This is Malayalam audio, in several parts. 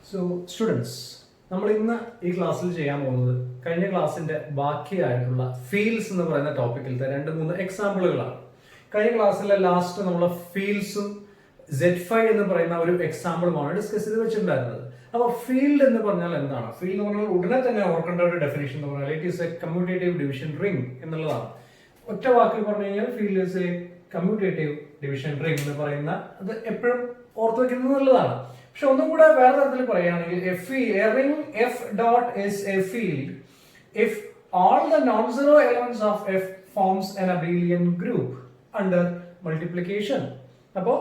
സോ സ്റ്റുഡൻസ്, നമ്മൾ ഇന്ന് ഈ ക്ലാസ്സിൽ ചെയ്യാൻ പോകുന്നത് കഴിഞ്ഞ ക്ലാസ്സിന്റെ ബാക്കിയായിട്ടുള്ള ഫീൽഡ്സ് എന്ന് പറയുന്ന ടോപ്പിക്കിലത്തെ 2-3 എക്സാമ്പിളുകളാണ്. കഴിഞ്ഞ ക്ലാസ്സിലെ ലാസ്റ്റ് നമ്മൾ ഫീൽഡ്സും Z5 എന്ന് പറയുന്ന ഒരു എക്സാമ്പിളുമാണ് ഡിസ്കസ് ചെയ്ത് വെച്ചിട്ടുണ്ടായിരുന്നത്. അപ്പോൾ ഫീൽഡ് എന്ന് പറഞ്ഞാൽ എന്താണ്? ഫീൽഡ് എന്ന് പറഞ്ഞാൽ ഉടനെ തന്നെ ഓർക്കേണ്ട ഒരു ഡെഫിനേഷൻ എന്ന് പറഞ്ഞാൽ it is A commutative division ring എന്നുള്ളതാണ്. ഒറ്റ വാക്കിൽ പറഞ്ഞു കഴിഞ്ഞാൽ field is A commutative division ring എന്ന് പറയുന്ന അത് എപ്പോഴും ഓർത്തു വെക്കുന്നത് നല്ലതാണ്. പക്ഷെ ഒന്നും കൂടെ വേറെ തരത്തിൽ പറയുകയാണെങ്കിൽ a ring f dot is a field if all the non-zero elements of f forms an abelian group under multiplication. അപ്പോൾ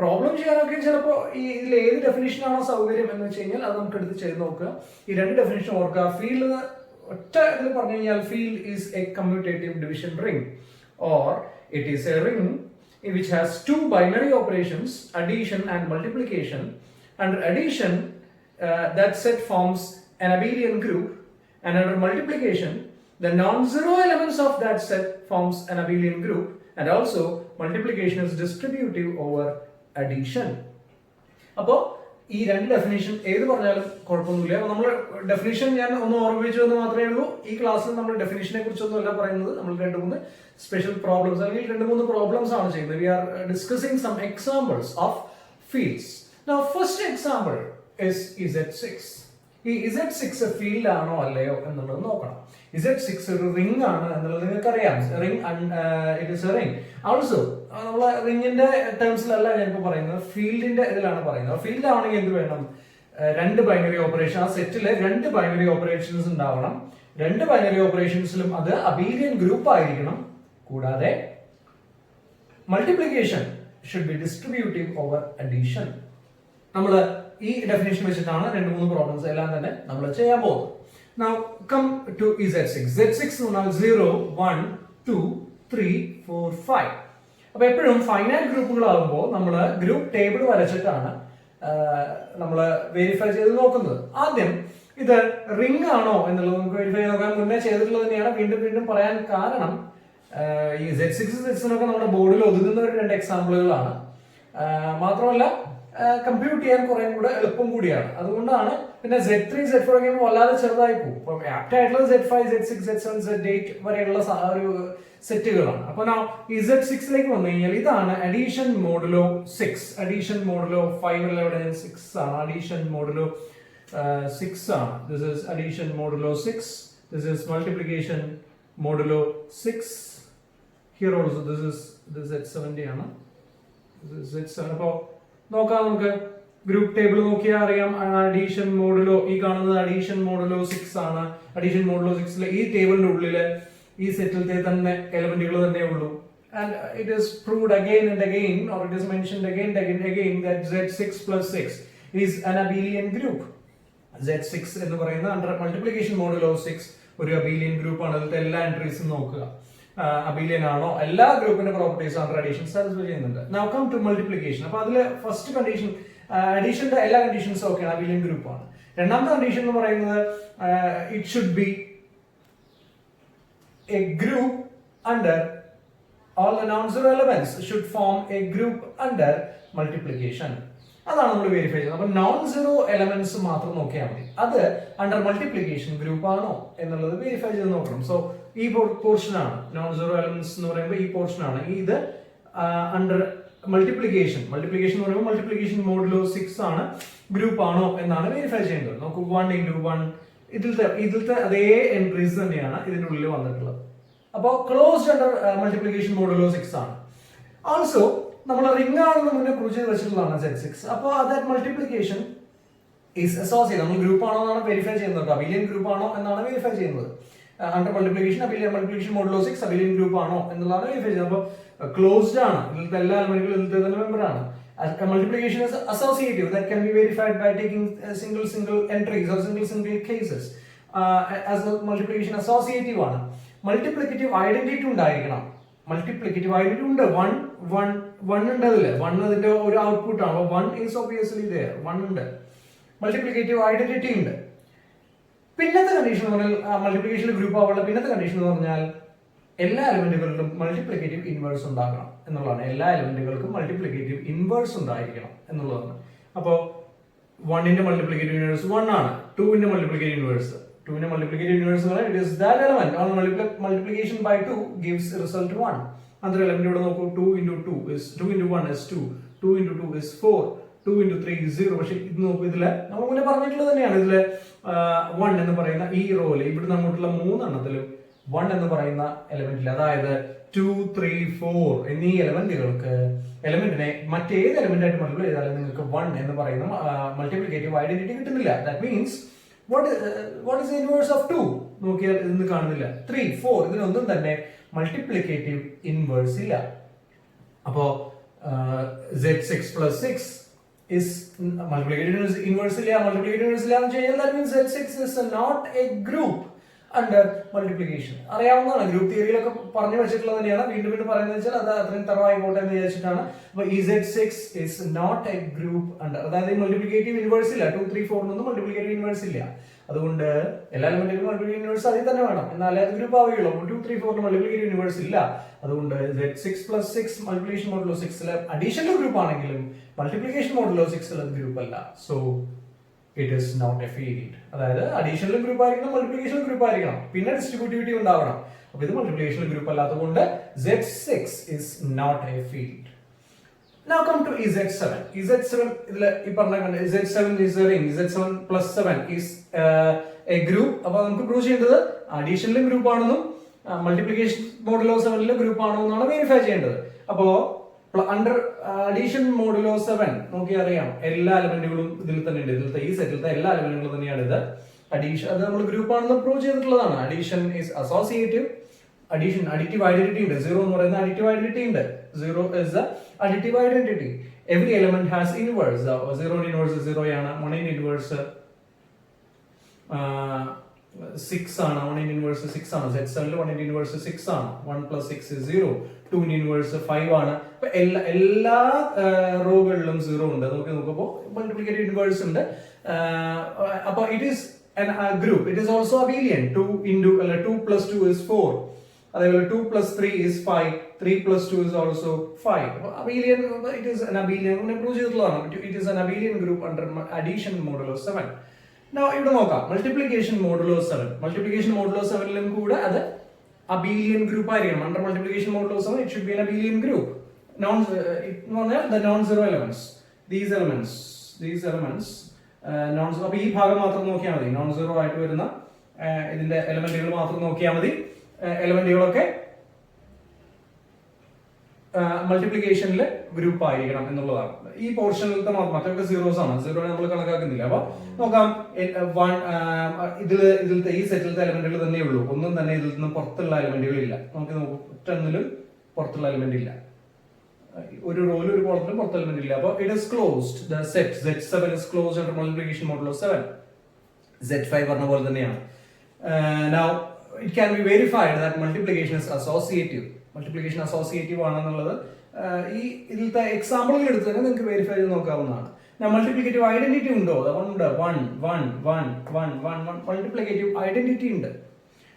പ്രോബ്ലം ചെയ്യാനൊക്കെ ചിലപ്പോൾ ഇതിൽ ഏത് ഡെഫിനിഷൻ ആണോ സൗകര്യം എന്ന് വെച്ച് കഴിഞ്ഞാൽ അത് നമുക്ക് എടുത്ത് ചെയ്ത് നോക്കുക. ഈ രണ്ട് ഡെഫിനിഷൻ ഓർക്കുക. ഫീൽഡ് ഒറ്റ ഇതിൽ പറഞ്ഞു കഴിഞ്ഞാൽ field is A commutative division ring or it is A ring which has two binary operations, addition and multiplication. Under addition, that set forms an abelian group, and under multiplication, the non-zero elements of that set forms an abelian group, and also multiplication is distributive over addition. അപ്പോൾ ഈ രണ്ട് ഡെഫിനേഷൻ ഏത് പറഞ്ഞാലും കുഴപ്പമൊന്നുമില്ല. അപ്പോൾ നമ്മൾ ഡെഫിനേഷൻ ഞാൻ ഒന്ന് ഓർമ്മിച്ചു എന്ന് മാത്രമേ ഉള്ളൂ. ഈ ക്ലാസ്സിൽ നമ്മൾ ഡെഫിനേഷനെ കുറിച്ചൊന്നും അല്ല പറയുന്നത്. നമ്മൾ 2-3 സ്പെഷ്യൽ പ്രോബ്ലംസ് അല്ലെങ്കിൽ 2-3 പ്രോബ്ലംസ് ആണ് ചെയ്യുന്നത്. We are discussing some examples of fields. Now first example is Z6. ഈ Z6 ഫീൽഡ് ആണോ അല്ലയോ എന്നുള്ളത് നോക്കണം. Z6 ഒരു റിംഗ് ആണ് എന്നുള്ളത് നിങ്ങൾക്ക് അറിയാം. Ring it is A ring. Also നമ്മൾ റിംഗിന്റെ ടേംസിലല്ല ഞാനിപ്പോൾ പറയുന്നത്, ഫീൽഡിന്റെ ഇതിലാണ് പറയുന്നത്. ഫീൽഡ് ആണെങ്കിൽ എന്ത് വേണം? 2 ബൈനറി ഓപ്പറേഷൻ. ആ സെറ്റില് 2 ബൈനറി ഓപ്പറേഷൻസ് ഉണ്ടാവണം. 2 ബൈനറി ഓപ്പറേഷൻസിലും അത് അബീലിയൻ ഗ്രൂപ്പ് ആയിരിക്കണം. കൂടാതെ multiplication should be distributive over addition. നമ്മൾ ഈ ഡെഫിനേഷൻ വെച്ചിട്ടാണ് 2-3 പ്രോബ്ലംസ് എല്ലാം തന്നെ നമ്മൾ ചെയ്യാൻ പോകുന്നത്. Now come to Z6. Z6 എന്ന് പറഞ്ഞാൽ 0, 1, 2, 3, 4, 5. അപ്പൊ എപ്പോഴും ഫൈനൈറ്റ് ഗ്രൂപ്പുകളാകുമ്പോൾ നമ്മൾ ഗ്രൂപ്പ് ടേബിൾ വരച്ചിട്ടാണ് നമ്മൾ വെരിഫൈ ചെയ്ത് നോക്കുന്നത്. ആദ്യം ഇത് റിംഗ് ആണോ എന്നുള്ളത് നമുക്ക് വെരിഫൈ നോക്കാൻ മുന്നേ ചെയ്തിട്ടുള്ളത് തന്നെയാണ്. വീണ്ടും വീണ്ടും പറയാൻ കാരണം ഈ Z6 Z7 നമ്മുടെ ബോർഡിൽ ഒതുങ്ങുന്ന ഒരു 2 എക്സാമ്പിളുകളാണ്. മാത്രമല്ല കമ്പ്യൂട്ട് ചെയ്യാൻ കുറെ കൂടെ എളുപ്പം കൂടിയാണ്. അതുകൊണ്ടാണ്. പിന്നെ Z3 Z4 ഒക്കെ വല്ലാതെ ചെറുതായി പോകും. ഇപ്പം ആപ്റ്റ് ആയിട്ടുള്ളത് Z5 Z6 Z7 Z8 വരെയുള്ള ഒരു സെറ്റുകളാണ്. അപ്പൊ ഈ Z6ലേക്ക് വന്നു കഴിഞ്ഞാൽ ഇതാണ് അഡീഷൻ മോഡുലോ 6. അഡീഷൻ മോഡുലോ 5 എവിടെ 6 ആണ്. അഡീഷൻ മോഡുലോ 6 ആണ്. This is addition modulo 6. This is multiplication modulo 6. Here also this Z70 ആണ്. Z7. അപ്പോ നോക്കാം. നമുക്ക് ഗ്രൂപ്പ് ടേബിൾ നോക്കിയാൽ അറിയാം. അഡീഷൻ മോഡുലോ ഈ കാണുന്നത് അഡീഷൻ മോഡുലോ 6 ആണ്. അഡീഷൻ മോഡുലോ 6 ഈ ടേബിളിന്റെ ഉള്ളില് ഈ സെറ്റിലത്തെ തന്നെ എലമെന്റുകൾ തന്നെ ഉള്ളൂ. And it is proved again and again or it is mentioned again and again that Z6 + 6 is an Abelian group. Z6 എന്ന് പറയുന്ന അണ്ടർ മൾട്ടിപ്ലിക്കേഷൻ മോഡുലോ 6 ഒരു അബീലിയൻ ഗ്രൂപ്പ് ആണ്. അതിലത്തെ എല്ലാ എൻട്രീസും നോക്കുക. അബീലിയൻ ആണോ? എല്ലാ ഗ്രൂപ്പിന്റെ പ്രോപ്പർട്ടീസ് അണ്ടർ അഡീഷൻ സാറ്റിസ്ഫൈ ചെയ്യുന്നുണ്ട്. Now come to multiplication. അപ്പൊ അതിൽ ഫസ്റ്റ് കണ്ടീഷൻ അഡീഷന്റെ എല്ലാ കണ്ടീഷൻസും ഓക്കെയാണ്, അബീലിയൻ ഗ്രൂപ്പ് ആണ്. രണ്ടാമത്തെ കണ്ടീഷൻ എന്ന് പറയുന്നത് it should B A group under all the non-zero elements should form a group under multiplication. അതാണ് നമ്മൾ വെരിഫൈ ചെയ്യുന്നത്. അപ്പൊ നോൺ സീറോ എലമെന്റ്സ് മാത്രം നോക്കിയാൽ മതി. അത് അണ്ടർ മൾട്ടിപ്ലിക്കേഷൻ ഗ്രൂപ്പ് ആണോ എന്നുള്ളത് വെരിഫൈ ചെയ്ത് നോക്കണം. സോ ഈ പോർഷൻ ആണ് നോൺ സീറോ എലമെന്റ്സ് എന്ന് പറയുമ്പോൾ ഈ പോർഷൻ ആണ്. ഇത് അണ്ടർ മൾട്ടിപ്ലിക്കേഷൻ എന്ന് പറയുമ്പോൾ മൾട്ടിപ്ലിക്കേഷൻ മോഡുലോ 6 ആണ്, ഗ്രൂപ്പ് ആണോ എന്നാണ് വെരിഫൈ ചെയ്യേണ്ടത്. നമുക്ക് 1 × 1 ഇതിലത്തെ അതേ എൻട്രീസ് തന്നെയാണ് ഇതിന്റെ ഉള്ളിൽ വന്നിട്ടുള്ളത്. അപ്പോൾ ക്ലോസ്ഡ് അണ്ടർ മൾട്ടിപ്ലിക്കേഷൻ മോഡുലോ 6 ആണ്. ഓൾസോ നമ്മൾ റിംഗ് ആണെന്ന് മുന്നേ കുറിച്ച് വെച്ചിട്ടുള്ളതാണ് Z6. അപ്പോൾ ദാറ്റ് മൾട്ടിപ്ലിക്കേഷൻ ഈസ് അസോസിയേറ്റ്. നമ്മൾ ഗ്രൂപ്പ് ആണോ എന്നാണ് വെരിഫൈ ചെയ്യുന്നത്. അബീലിയൻ ഗ്രൂപ്പ് ആണോ എന്നാണ് വെരിഫൈ ചെയ്യുന്നത്. Under multiplication multiplication modulo 6 Abelian group ആണോ എന്നുള്ളതാണ് വെരിഫൈ ചെയ്യുന്നത്. അപ്പോൾ ക്ലോസ്ഡ് ആണ്. ഇതിലത്തെ എല്ലാ എലമെന്റുകളും ഇതിലത്തെ തന്നെ മെമ്പർ ആണ്. Multiplication is associative. That can be verified by taking single entries or single cases. As a multiplication associative ആണ്. മൾട്ടിപ്ലിക്കേറ്റീവ് ഐഡന്റിറ്റി ഉണ്ടായിരിക്കണം. മൾട്ടിപ്ലിക്കേറ്റീവ് ഐഡന്റിറ്റി ഉണ്ട്. 1 ഉണ്ട് അതില്. 1 അതിന്റെ ഒരു ഔട്ട്പുട്ട് ആണ്. 1 is obviously there. 1 ഉണ്ട്. മൾട്ടിപ്ലിക്കേറ്റീവ് ഐഡന്റിറ്റി ഉണ്ട്. പിന്നത്തെ കണ്ടീഷൻ എന്ന് പറഞ്ഞാൽ മൾട്ടിപ്ലിക്കേഷൻ ഗ്രൂപ്പ് ആവുള്ള പിന്നത്തെ കണ്ടീഷൻ എന്ന് പറഞ്ഞാൽ എല്ലാ എലമെന്റുകളിലും മൾട്ടിപ്ലിക്കേറ്റീവ് ഇൻവേഴ്സ് ഉണ്ടാകണം എന്നുള്ളതാണ്. എല്ലാ എലമെന്റുകൾക്കും മൾട്ടിപ്ലിക്കേറ്റീവ് ഇൻവേഴ്സ് ഉണ്ടായിരിക്കണം എന്നുള്ളതാണ്. അപ്പോൾ 1 multiplicative inverse 1 ആണ്. 2 multiplicative inverse. 2 multiplicative inverse it is that element on multiplication by 2 gives result 1. Another element ഇവിടെ നോക്കൂ, 2 into 2 is 2 into 1 is 2, 2 into 2 is 4, 2 into 3 is 0. പക്ഷെ ഇത് നോക്കൂ, ഇതില് നമ്മൾ മുന്നേ പറഞ്ഞിട്ടുള്ളത് തന്നെയാണ്. ഇതില് 1 എന്ന് പറയുന്ന ഈ റോയില് ഇവിടെ അങ്ങോട്ടുള്ള 3 എണ്ണത്തിലും 1 എന്ന് പറയുന്ന എലമെന്റിൽ, അതായത് 2, 3, 4 എന്നീ എലമെന്റിനെ മറ്റേത് എലമെന്റ് ആയിട്ട് മൾട്ടിപ്ലൈ ചെയ്താലും നിങ്ങൾക്ക് 1 എന്ന് പറയുന്ന മൾട്ടിപ്ലിക്കേറ്റീവ് ഐഡന്റിറ്റി കിട്ടുന്നില്ല. That means what is the inverse of 2? നോക്കിയാൽ ഇതൊന്നും കാണുന്നില്ല. 3, 4 ഇതിനൊന്നും തന്നെ മൾട്ടിപ്ലിക്കേറ്റീവ് ഇൻവേഴ്സ് ഇല്ല. അപ്പോ z6 plus 6 is multiplicative inverse ഇല്ല. Multiplicative inverse ഇല്ല എന്ന് വെച്ചാൽ that means z6 is not a group under multiplication. അറിയാവുന്നതാണ്, ഗ്രൂപ്പ് തിയറിയിലൊക്കെ പറഞ്ഞു വെച്ചിട്ടുള്ളത് തന്നെയാണ്. വീണ്ടും വീണ്ടും പറയുന്നത് വെച്ചാൽ അത് അത്രയും തറവായി പോട്ടെ എന്ന് വിചാരിച്ചിട്ടാണ്. അപ്പൊ z6 is not a group under, അതായത് മൾട്ടിപ്ലിക്കേറ്റീവ് ഇൻവേഴ്സ് ഇല്ല. 2, 3, 4 ഒന്നും മൾട്ടിപ്ലിക്കേറ്റീവ് ഇൻവേഴ്സ് ഇല്ല. അതുകൊണ്ട് എല്ലാ എലമെന്റിലും മൾട്ടിപ്ലിക്കേറ്റീവ് ഇൻവേഴ്സ് അതിൽ തന്നെ വേണം, എന്നാലേ അത് ഗ്രൂപ്പ് ആവുകയുള്ളൂ. 2, 3, 4 മൾട്ടിപ്ലിക്കേറ്റീവ് ഇൻവേഴ്സ് ഇല്ല. അതുകൊണ്ട് z6 plus 6 multiplication modulo 6 additional group ആണെങ്കിലും മൾട്ടിപ്ലിക്കേഷൻ മോഡുലോ 6 ഗ്രൂപ്പ് അല്ല. So it is not a field. അതായത് അഡീഷണൽ ഗ്രൂപ്പ് ആയിരിക്കണം, മൾട്ടിപ്ലിക്കേഷൻ ഗ്രൂപ്പ് ആയിരിക്കണം, പിന്നെ ഡിസ്ട്രിബ്യൂട്ടിവിറ്റി ഉണ്ടാവണം. അപ്പൊ ഇത് മൾട്ടിപ്ലിക്കേഷൻ ഗ്രൂപ്പ് അല്ലാത്തതുകൊണ്ട് z6 is not a field. Now come to z7. z7 ഇതില് ഈ പറഞ്ഞ z7 is a ring. z7 plus 7 is a group. അപ്പൊ നമുക്ക് പ്രൂവ് ചെയ്യേണ്ടത് അഡീഷണൽ ഗ്രൂപ്പ് ആണെന്നും മൾട്ടിപ്ലിക്കേഷൻ മോഡുലോ 7 ഗ്രൂപ്പ് ആണോ എന്നാണ് വെരിഫൈ ചെയ്യേണ്ടത്. അപ്പോ അണ്ടർ അഡീഷൻ മോഡുലോ 7 നോക്കി അറിയാം, എല്ലാ എലമെന്റുകളും ഇതിൽ തന്നെ ഉണ്ട്. ഇതിലത്തെ ഈ സെറ്റിലത്തെ എല്ലാ എലമെന്റുകളും തന്നെയാണ് ഇത്. അഡീഷൻ അത് നമ്മൾ ഗ്രൂപ്പ് ആണെന്ന് പ്രൂവ് ചെയ്തിട്ടുള്ളതാണ്. Addition is associative. Addition additive identity ഉണ്ട്. 0 എന്ന് പറയുന്ന അഡിറ്റീവ് ഐഡന്റിറ്റി ഉണ്ട്. 0 is the additive identity. Every element has inverse. 0 inverse 0 ആണ്. 1 inverse 6 ആണ്. 1 inverse 6 ആണ്. z7 ൽ 1 inverse 6 ആണ്. 1 plus 6 is 0. 2 inverse 5 ആണ്. അപ്പൊ എല്ലാ റോകളിലും 0 ഉണ്ട്. നോക്കുമ്പോൾ മൾട്ടിപ്ലിക്കേറ്റീവ് ഇൻവേഴ്സ് ഉണ്ട്. അപ്പൊ it is a group. It is also abelian. 2 plus 2 is 4. അതേപോലെ 2 plus 3 is 5. 3 plus 2 is also 5. Abelian, it is an abelian. Prove ചെയ്തിട്ടുള്ളതാണ്. It is an abelian group under addition modulo 7. Now ഇവിടെ നോക്കാം, മൾട്ടിപ്ലിക്കേഷൻ മോഡുലോ 7. മൾട്ടിപ്ലിക്കേഷൻ മോഡുലോ 7ലും കൂടെ അത് അബീലിയൻ ഗ്രൂപ്പ് ആയിരിക്കണം. Under multiplication modulo 7 it should be an abelian group. The non-zero elements. These elements non-zero. അപ്പൊ ഈ ഭാഗം മാത്രം നോക്കിയാൽ മതി. നോൺ സീറോ ആയിട്ട് വരുന്ന ഇതിന്റെ എലമെന്റുകൾ മാത്രം നോക്കിയാൽ മതി. എലമെന്റുകളൊക്കെ മൾട്ടിപ്ലിക്കേഷനിൽ ഗ്രൂപ്പ് ആയിരിക്കണം എന്നുള്ളതാണ്. ഈ പോർഷനിലത്തെ മറ്റൊക്കെ സീറോസ് ആണ്. സീറോ നമ്മൾ കണക്കാക്കുന്നില്ല. അപ്പൊ നോക്കാം, ഇതിലത്തെ ഈ സെറ്റിലത്തെ എലമെന്റുകൾ തന്നെ ഉള്ളൂ. ഒന്നും തന്നെ ഇതിൽ നിന്ന് പുറത്തുള്ള എലമെന്റുകൾ ഇല്ല. നോക്കാം, ഒറ്റൊന്നിലും പുറത്തുള്ള എലമെന്റ് ഇല്ല. ഒരു റോയിലും ഒരു കോളത്തിലും പുറത്ത് എലമെന്റ് ഇല്ല. അപ്പൊ it is closed. The set z7 is closed under multiplication modulo 7. z5 പറഞ്ഞ പോലെ തന്നെയാണ്. Now it can be verified that multiplication is associative. Multiplication associative ആണെന്നുള്ളത് ഈ ഇതിലത്തെ എക്സാമ്പിളുകൾ എടുത്ത് തന്നെ നിങ്ങൾക്ക് വെരിഫൈ ചെയ്ത് നോക്കാവുന്നതാണ്. മൾട്ടിപ്ലിക്കേറ്റീവ് ഐഡന്റിറ്റി ഉണ്ടോ? ഉണ്ട്. 1 1 1 1 1 മൾട്ടിപ്ലിക്കേറ്റീവ് ഐഡന്റിറ്റി ഉണ്ട്.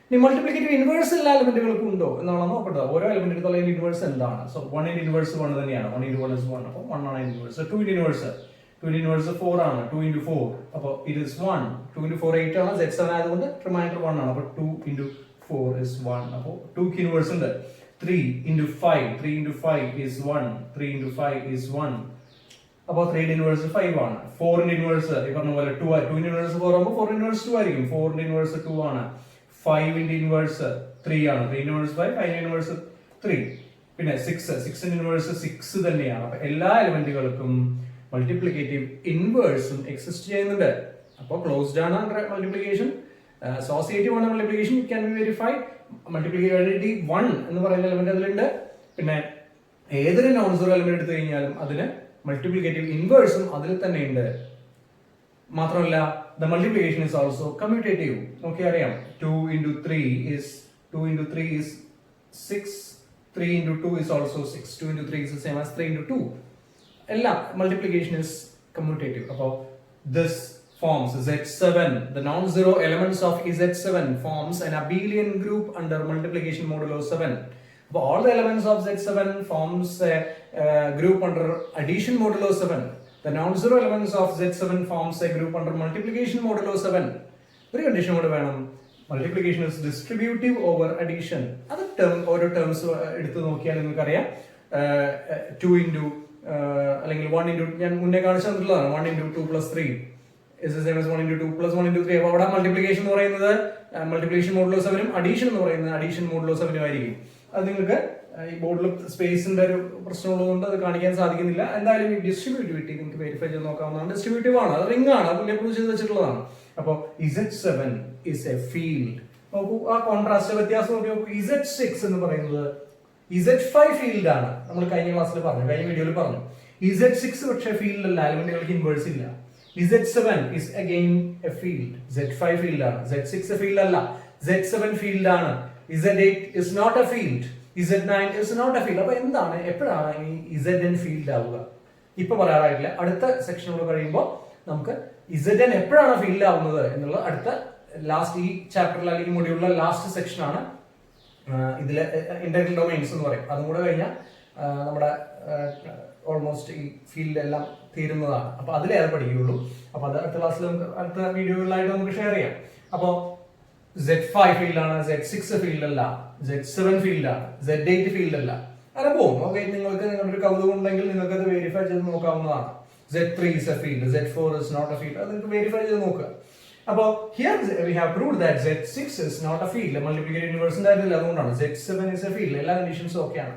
ഇനി മൾട്ടിപ്ലിക്കേറ്റീവ് ഇൻവേഴ്സ് എല്ലാ എലമെന്റുകൾക്കും ഉണ്ടോ എന്നാണ് നോക്കേണ്ടത്. ഓരോ എലമെന്റ് എടുത്തുള്ള ഇൻവേഴ്സ് എന്താണ്? സോ 1 ഇൻവേഴ്സ് 1 തന്നെയാണ്. 1 into 1 is 1. അപ്പോൾ 1 ആണ് ഇൻവേഴ്സ്. 2 ഇൻവേഴ്സ് 4 ആണ്. 2 into 4 അപ്പോൾ it is 1. 2 into 4 8 ആണ്. z7 ആയതുകൊണ്ട് റിമൈൻഡർ 1 ആണ്. അപ്പോൾ 2 into 4 is 1. അപ്പോൾ 2 ക്ക് ഇൻവേഴ്സ് ഉണ്ട്. 3 into 5. 3 into 5 is 1. 3 into 5 is 1. അപ്പോൾ 3 ഇൻവേഴ്സ് 5 ആണ്. 4 ഇൻവേഴ്സ് ഈ പറഞ്ഞ പോലെ 2 ഇൻവേഴ്സ് 4 ആകുമ്പോൾ 4 ഇൻവേഴ്സ് 2 ആയിരിക്കും. 4 ഇൻവേഴ്സ് 2 ആണ്. 5 ഇൻവേഴ്സ് 3 ആണ്. 3 ഇൻവേഴ്സ് 5, 5 ഇൻവേഴ്സ് 3. പിന്നെ 6 ഇൻവേഴ്സ് 6 തന്നെയാണ്. അപ്പോൾ എല്ലാ എലമെന്റുകൾക്കും മൾട്ടിപ്ലിക്കേറ്റീവ് ഇൻവേഴ്സും എക്സിസ്റ്റ് ചെയ്യുന്നുണ്ട്. അപ്പോൾ ക്ലോസ്ഡ് ആണ് മൾട്ടിപ്ലിക്കേഷൻ. അസോസിയേറ്റീവ് ആണ് multiplication. It can be verified. Multiplicative identity 1 എന്ന് പറയുന്ന എലമെന്റ് അതിലുണ്ട്. പിന്നെ ഏതൊരു നോൺ സീറോ എലമെന്റ് എടുത്തു കഴിഞ്ഞാലും അതിന് മൾട്ടിപ്ലിക്കേറ്റീവ് ഇൻവേഴ്സും അതിൽ തന്നെ ഉണ്ട്. മാത്രമല്ല the multiplication is also commutative. നോക്കി അറിയാം, 2 into 3 is 6. 3 into 2 is also 6. 2 into 3 is the same as 3 into 2. എല്ലാം multiplication is commutative. അപ്പോൾ this forms Z7. The non-zero elements of Z7 forms an abelian group under multiplication modulo 7. But all the elements of Z7 forms a group under addition modulo 7. The non-zero elements of Z7 forms a group under multiplication modulo 7. ഒരു കണ്ടീഷൻ കൂടെ വേണം. Multiplication is distributive over addition. അത് ഓരോ ടേംസ് എടുത്ത് നോക്കിയാൽ നിങ്ങൾക്കറിയാം. 2 ഇൻറ്റു അല്ലെങ്കിൽ 1 ഇൻറ്റു ഞാൻ മുന്നേ കാണിച്ചു തന്നിട്ടുള്ളതാണ്. 1 into 2 plus 3 is the same as 1 into 2 plus 1 into 3. അപ്പോൾ അവിടെ മൾട്ടിപ്ലിക്കേഷൻ എന്ന് പറയുന്നത് മൾട്ടിപ്ലിക്കേഷൻ മോഡുലോ 7 ഉം അഡീഷൻ എന്ന് പറയുന്നത് അഡീഷൻ മോഡുലോ 7 ഉം ആയിരിക്കും. അത് നിങ്ങൾക്ക് ഈ ബോർഡിൽ സ്പേസിന്റെ ഒരു പ്രശ്നമുള്ളതുകൊണ്ട് അത് കാണിക്കാൻ സാധിക്കുന്നില്ല. എന്തായാലും ഈ ഡിസ്ട്രിബ്യൂട്ടിവിറ്റി നിങ്ങൾക്ക് വെരിഫൈ ചെയ്ത് നോക്കാവുന്നതാണ്. ഡിസ്ട്രിബ്യൂട്ടീവ് ആണ്, അത് റിംഗ് ആണ്, അത് പ്രൂവ് ചെയ്ത് വെച്ചിട്ടുള്ളതാണ്. അപ്പോൾ Z7 is a field. നോക്കൂ ആ കോൺട്രാസ്റ്റ് വ്യത്യാസം നോക്കി നോക്കൂ. Z6 എന്ന് പറയുന്നത് Z5 ഫീൽഡ് ആണ്. നമ്മൾ കഴിഞ്ഞ ക്ലാസ്സിൽ പറഞ്ഞു, കഴിഞ്ഞ വീഡിയോയിൽ പറഞ്ഞു. Z6 പക്ഷേ ഫീൽഡ് അല്ല, എലിമെന്റുകൾക്ക് ഇൻവേഴ്സ് ഇല്ല. Z7 is again a field. Z5 field ആണ്. Z6 ഫീൽഡ് അല്ല, Z7 ഫീൽഡ് ആണ്. Z8 is not a field. Z9 is not a field. അപ്പൊ എന്താണ്, എപ്പോഴാണ് ഈ Zn ഫീൽഡ് ആവുക? ഇപ്പൊ പറയാറായിട്ടില്ല. അടുത്ത സെക്ഷനോട് കഴിയുമ്പോൾ നമുക്ക് Zn എപ്പോഴാണ് ഫീൽഡ് ആവുന്നത് എന്നുള്ള അടുത്ത ലാസ്റ്റ് ഈ ചാപ്റ്ററിൽ അല്ലെങ്കിൽ മൊഡ്യൂളിലെ ലാസ്റ്റ് സെക്ഷൻ ആണ്. ഇതിലെ ഇന്റഗ്രൽ ഡൊമൈൻസ് എന്ന് പറയും. അതും കൂടെ കഴിഞ്ഞാൽ നമ്മുടെ ഓൾമോസ്റ്റ് ഈ ഫീൽഡ് എല്ലാം തീരുന്നതാണ്. അപ്പൊ അതിലേ അത് പഠിക്കുകയുള്ളൂ. അപ്പൊ അത് അടുത്ത ക്ലാസ്സിൽ നമുക്ക് അടുത്ത വീഡിയോകളിലായിട്ട് നമുക്ക് ഷെയർ ചെയ്യാം. അപ്പോ Z5 ഫീൽഡ് ആണ്, Z6 ഫീൽഡ് അല്ല, Z7 ഫീൽഡ് ആണ്, Z8 ഫീൽഡ് അല്ല. അങ്ങനെ പോകും. ഓക്കെ, നിങ്ങൾക്ക് നിങ്ങളുടെ ഒരു കൗതുകം ഉണ്ടെങ്കിൽ നിങ്ങൾക്ക് അത് വെരിഫൈ ചെയ്ത് നോക്കാവുന്നതാണ്. Z3 is a field, Z4 is not a field. അത് നിങ്ങൾക്ക് വെരിഫൈ ചെയ്ത് നോക്കുക. അപ്പോൾ here we have proved that Z6 is not a field. Multiplicative യൂണിവേഴ്സിന്റെ കാര്യത്തിൽ അതുകൊണ്ടാണ്. Z7 is a field. എല്ലാ കണ്ടീഷൻസും ഓക്കെയാണ്.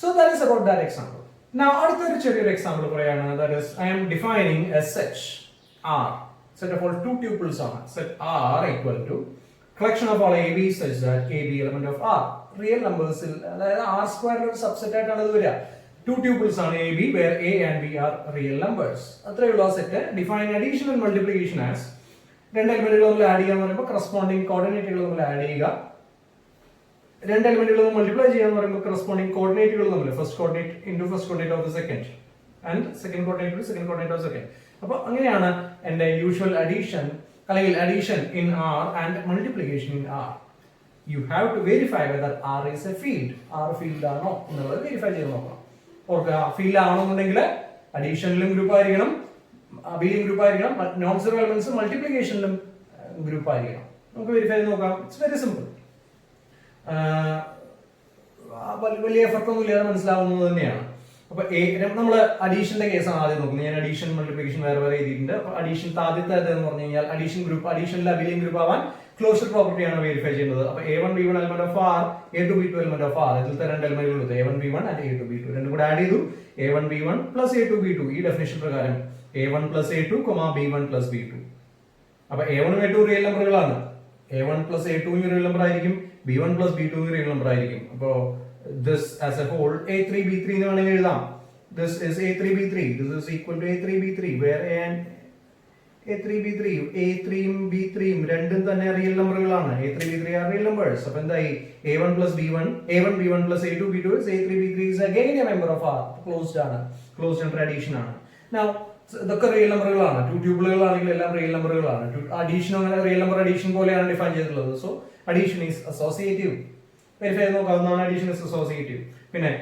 So that is about that example. Now അടുത്തൊരു ചെറിയൊരു എക്സാമ്പിൾ പറയാണ്. That is, I am defining a set R. Set of all two tuples ആണ്. Set R equal to collection of all AB such that AB element of R. Real numbers, അതായത് R square ഒരു സബ്സെറ്റ് ആയിട്ടാണ് ഇത് വരിക. Two tuples ആണ് AB where A and B are real numbers. അത്രയേ ഉള്ളൂ ആ set. Define addition and multiplication as രണ്ട് എലിമെന്റുകൾ തമ്മിൽ ആഡ് ചെയ്യാന്ന് പറയുമ്പോൾ കറസ്പോണ്ടിങ് കോർഡിനേറ്റുകൾ തമ്മിൽ ആഡ് ചെയ്യുക. രണ്ട് എലിമെന്റുകൾ മൾട്ടിപ്ലൈ ചെയ്യാന്ന് പറയുമ്പോൾ കറസ്പോണ്ടിങ് കോർഡിനേറ്റുകൾ തമ്മിൽ first coordinate into first coordinate of the second and second coordinate second coordinate of second. അപ്പൊ അങ്ങനെയാണ് എന്റെ യൂഷ്വൽ അഡീഷൻ അല്ലെങ്കിൽ addition in R and multiplication in R. You have to verify whether R is a field. R field ആണോ എന്നുള്ളത് വെരിഫൈ ചെയ്ത് നോക്കണം. ഓർക്കുക, ഫീൽഡ് ആണെന്നുണ്ടെങ്കിൽ അഡീഷനിലും ഗ്രൂപ്പ് ആയിരിക്കണം, ബിയിലും ഗ്രൂപ്പ് ആയിരിക്കണം, നോൺ സീറോ എലിമെന്റ്സ് മൾട്ടിപ്ലിക്കേഷനിലും ഗ്രൂപ്പ് ആയിരിക്കണം. നമുക്ക് വെരിഫൈ ചെയ്ത് നോക്കാം. It's very simple. വലിയ എഫർട്ട് ഒന്നും ഇല്ലാതെ മനസ്സിലാവുന്നത് തന്നെയാണ്. അപ്പൊ നമ്മൾ അഡീഷന്റെ കേസാണ് ആദ്യം നോക്കുന്നത്. ഞാൻ അഡീഷൻ മൾട്ടിപ്ലിക്കേഷൻ വേറെ വേറെ എഴുതിയിട്ടുണ്ട്. അപ്പൊ അഡീഷൻ ആദ്യത്തെ എന്ന് പറഞ്ഞു കഴിഞ്ഞാൽ അഡീഷൻ ഗ്രൂപ്പ്, അഡീഷനിലെ അബിലിയൻ ഗ്രൂപ്പ് ആവാൻ ക്ലോഷർ പ്രോപ്പർട്ടിയാണ് വെരിഫൈ ചെയ്യുന്നത്. അപ്പൊ A1 B1 element of R, A2 B2 element of R. ഇതിലത്തെ രണ്ട് എലിമെന്റുകൾ ഉണ്ട്, A1 B1 and A2 B2. രണ്ടും കൂടെ ആഡ് ചെയ്തു A1 B1 plus A2 B2. ഈ ഡെഫിനിഷൻ പ്രകാരം A1 plus A2, B1 plus B2. അപ്പൊ A1 ഉം A2 റിയൽ നമ്പറുകളാണ്. A1 plus A2 real number ആയിരിക്കും, B1 plus B2 real number ആയിരിക്കും. അപ്പോ this as a whole A3 B3 എന്ന് വേണമെങ്കിൽ എഴുതാം. This is A3 B3. This is equal to A3 B3 where A3 B3 A3 ഉം B3 ഉം രണ്ടും തന്നെ real നമ്പറുകളാണ്. A3 B3 are real numbers. അപ്പോൾ എന്തായി? A1 plus B1, A1 B1 plus A2 B2 is A3 B3 is again a member of R. Closed ആണ്, closed under addition ആണ്. Now ഇതൊക്കെ റിയൽ നമ്പറുകളാണ്. ടു ട്യൂബിളുകളാണെങ്കിൽ എല്ലാം റിയൽ നമ്പറുകളാണ്. അഡീഷൻ അങ്ങനെ റിയൽ നമ്പർ അഡീഷൻ പോലെയാണ് ഡിഫൈൻ ചെയ്തിട്ടുള്ളത്. So addition is associative. Verify ചെയ്ത് നോക്കാവുന്നതാണ്. Addition is associative. പിന്നെ